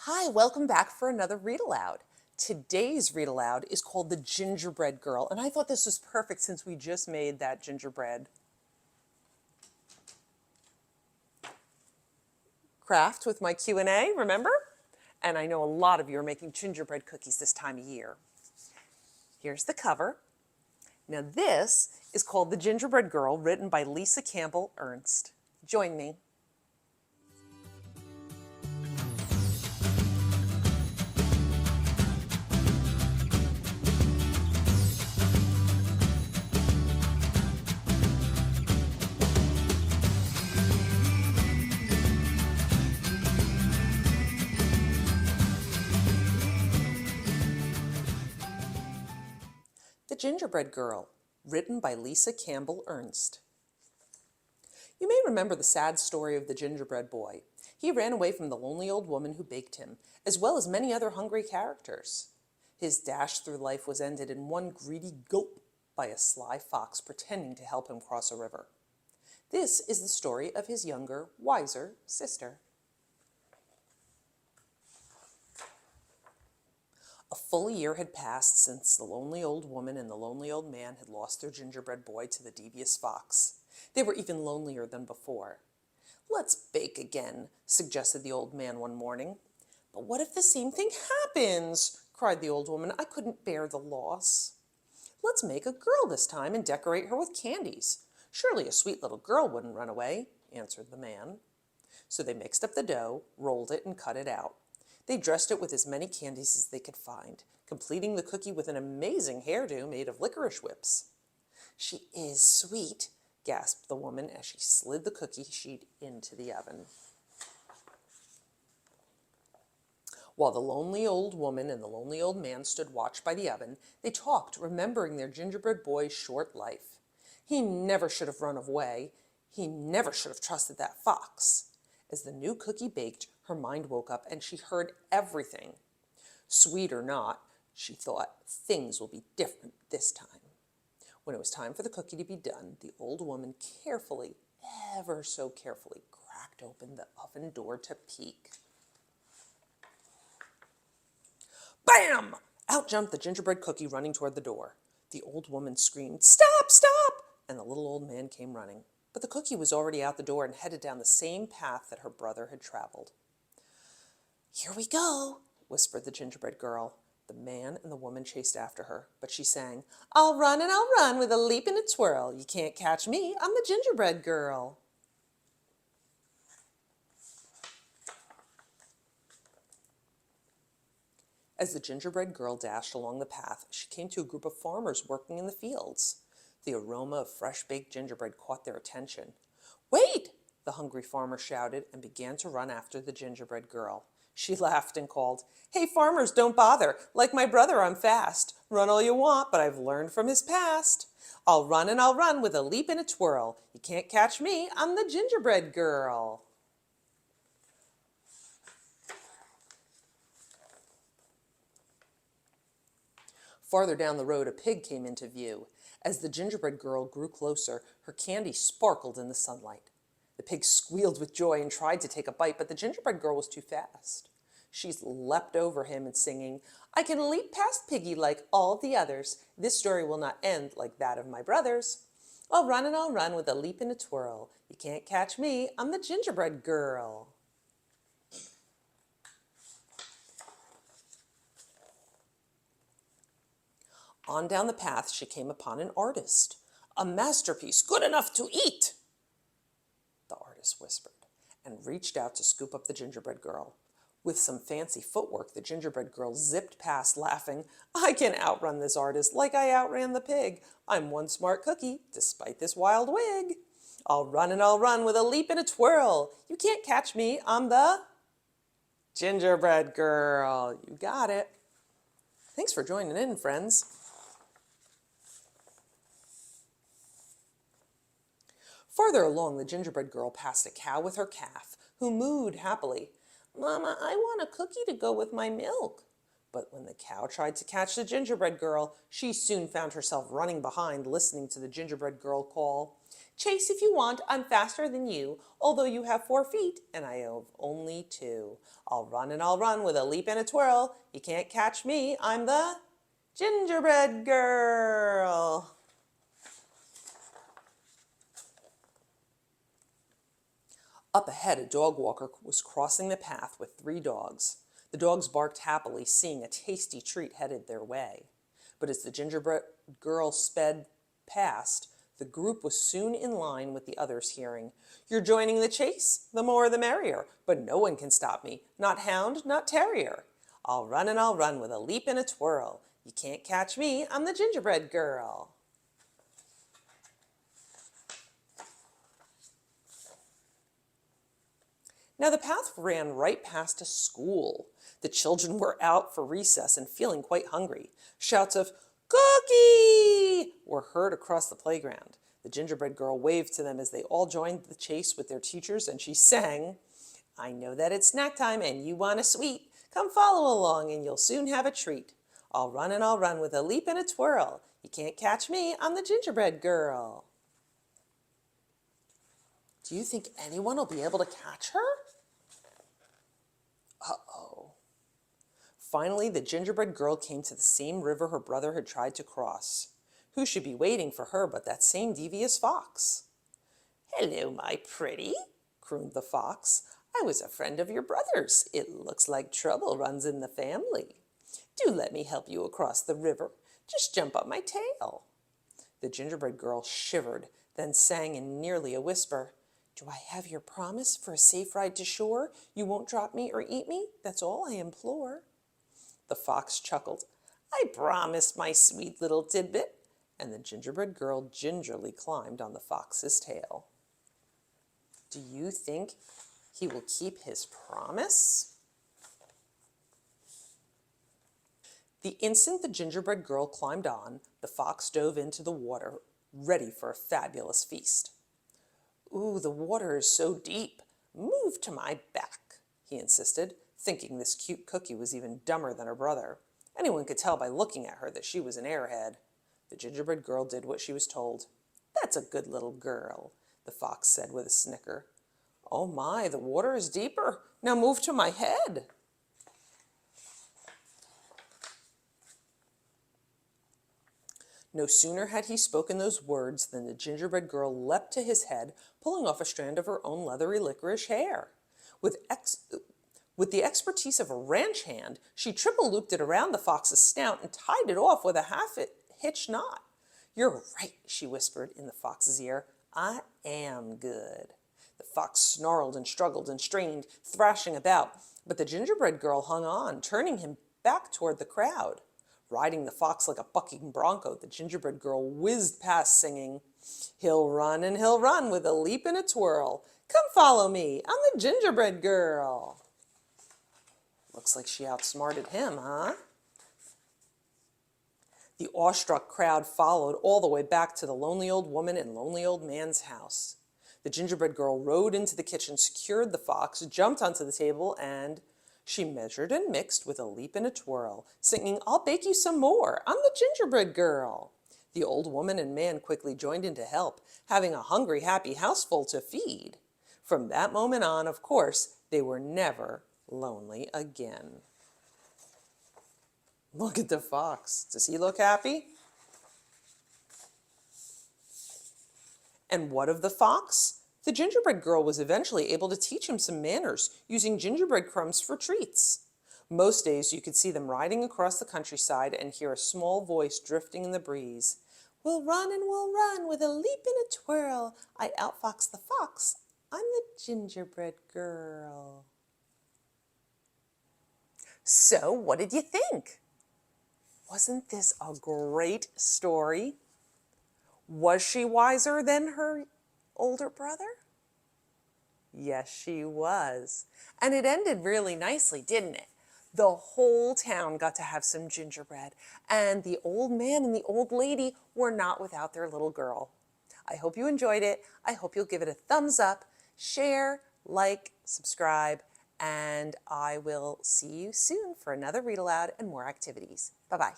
Hi, welcome back for another Read Aloud. Today's Read Aloud is called The Gingerbread Girl, and I thought this was perfect since we just made that gingerbread craft with my Q&A, remember? And I know a lot of you are making gingerbread cookies this time of year. Here's the cover. Now this is called The Gingerbread Girl, written by Campbell Ernst. Join me. The Gingerbread Girl, written by Campbell Ernst. You may remember the sad story of the gingerbread boy. He ran away from the lonely old woman who baked him, as well as many other hungry characters. His dash through life was ended in one greedy gulp by a sly fox pretending to help him cross a river. This is the story of his younger, wiser sister. A full year had passed since the lonely old woman and the lonely old man had lost their gingerbread boy to the devious fox. They were even lonelier than before. "Let's bake again," suggested the old man one morning. "But what if the same thing happens?" cried the old woman. "I couldn't bear the loss." "Let's make a girl this time and decorate her with candies. Surely a sweet little girl wouldn't run away," answered the man. So they mixed up the dough, rolled it, and cut it out. They dressed it with as many candies as they could find, completing the cookie with an amazing hairdo made of licorice whips. "She is sweet," gasped the woman as she slid the cookie sheet into the oven. While the lonely old woman and the lonely old man stood watch by the oven, they talked, remembering their gingerbread boy's short life. He never should have run away. He never should have trusted that fox. As the new cookie baked, her mind woke up and she heard everything. Sweet or not, she thought, things will be different this time. When it was time for the cookie to be done, the old woman carefully, ever so carefully, cracked open the oven door to peek. Bam! Out jumped the gingerbread cookie, running toward the door. The old woman screamed, "Stop, stop!" and the little old man came running. But the cookie was already out the door and headed down the same path that her brother had traveled. "Here we go," whispered the gingerbread girl. The man and the woman chased after her, but she sang, I'll run with a leap and a twirl. You can't catch me, I'm the gingerbread girl." As the gingerbread girl dashed along the path, she came to a group of farmers working in the fields. The aroma of fresh-baked gingerbread caught their attention. "Wait!" the hungry farmer shouted and began to run after the gingerbread girl. She laughed and called, "Hey, farmers, don't bother. Like my brother, I'm fast. Run all you want, but I've learned from his past. I'll run with a leap and a twirl. You can't catch me, I'm the gingerbread girl." Farther down the road, a pig came into view. As the gingerbread girl grew closer, her candy sparkled in the sunlight. The pig squealed with joy and tried to take a bite, but the gingerbread girl was too fast. She leapt over him and singing, "I can leap past Piggy like all the others. This story will not end like that of my brothers. I'll run with a leap and a twirl. You can't catch me, I'm the gingerbread girl." On down the path, she came upon an artist. "A masterpiece, good enough to eat," the artist whispered, and reached out to scoop up the gingerbread girl. With some fancy footwork, the gingerbread girl zipped past, laughing, "I can outrun this artist like I outran the pig. I'm one smart cookie, despite this wild wig. I'll run with a leap and a twirl. You can't catch me, I'm the gingerbread girl." You got it. Thanks for joining in, friends. Farther along, the gingerbread girl passed a cow with her calf, who mooed happily, "Mama, I want a cookie to go with my milk." But when the cow tried to catch the gingerbread girl, she soon found herself running behind, listening to the gingerbread girl call, "Chase if you want, I'm faster than you, although you have 4 feet and I have only 2. I'll run and I'll run with a leap and a twirl. You can't catch me, I'm the gingerbread girl." Up ahead, a dog walker was crossing the path with 3 dogs. The dogs barked happily, seeing a tasty treat headed their way. But as the gingerbread girl sped past, the group was soon in line with the others, hearing, "You're joining the chase? The more the merrier. But no one can stop me, not hound, not terrier. I'll run and I'll run with a leap and a twirl. You can't catch me, I'm the gingerbread girl." Now the path ran right past a school. The children were out for recess and feeling quite hungry. Shouts of "Cookie!" were heard across the playground. The gingerbread girl waved to them as they all joined the chase with their teachers, and she sang, "I know that it's snack time and you want a sweet. Come follow along and you'll soon have a treat. I'll run and I'll run with a leap and a twirl. You can't catch me, I'm the gingerbread girl." Do you think anyone will be able to catch her? Uh-oh. Finally, the gingerbread girl came to the same river her brother had tried to cross. Who should be waiting for her but that same devious fox? "Hello, my pretty," crooned the fox. "I was a friend of your brother's. It looks like trouble runs in the family. Do let me help you across the river. Just jump on my tail." The gingerbread girl shivered, then sang in nearly a whisper, "Do I have your promise for a safe ride to shore? You won't drop me or eat me? That's all I implore." The fox chuckled, "I promise, my sweet little tidbit," and the gingerbread girl gingerly climbed on the fox's tail. Do you think he will keep his promise? The instant the gingerbread girl climbed on, the fox dove into the water, ready for a fabulous feast. "Ooh, the water is so deep. Move to my back," he insisted, thinking this cute cookie was even dumber than her brother. Anyone could tell by looking at her that she was an airhead. The gingerbread girl did what she was told. "That's a good little girl," the fox said with a snicker. "Oh my, the water is deeper. Now move to my head." No sooner had he spoken those words than the gingerbread girl leapt to his head, pulling off a strand of her own leathery licorice hair. With the expertise of a ranch hand, she triple-looped it around the fox's snout and tied it off with a half-hitch knot. "You're right," she whispered in the fox's ear. "I am good." The fox snarled and struggled and strained, thrashing about, but the gingerbread girl hung on, turning him back toward the crowd. Riding the fox like a bucking bronco, the gingerbread girl whizzed past singing, "He'll run and he'll run with a leap and a twirl. Come follow me, I'm the gingerbread girl." Looks like she outsmarted him, huh? The awestruck crowd followed all the way back to the lonely old woman and lonely old man's house. The gingerbread girl rode into the kitchen, secured the fox, jumped onto the table, and she measured and mixed with a leap and a twirl, singing, "I'll bake you some more. I'm the gingerbread girl." The old woman and man quickly joined in to help, having a hungry, happy houseful to feed. From that moment on, of course, they were never lonely again. Look at the fox. Does he look happy? And what of the fox? The gingerbread girl was eventually able to teach him some manners, using gingerbread crumbs for treats. Most days you could see them riding across the countryside and hear a small voice drifting in the breeze. "We'll run and we'll run with a leap and a twirl. I outfox the fox. I'm the gingerbread girl." So, what did you think? Wasn't this a great story? Was she wiser than her older brother? Yes, she was. And it ended really nicely, didn't it? The whole town got to have some gingerbread, and the old man and the old lady were not without their little girl. I hope you enjoyed it. I hope you'll give it a thumbs up, share, like, subscribe, and I will see you soon for another Read Aloud and more activities. Bye-bye.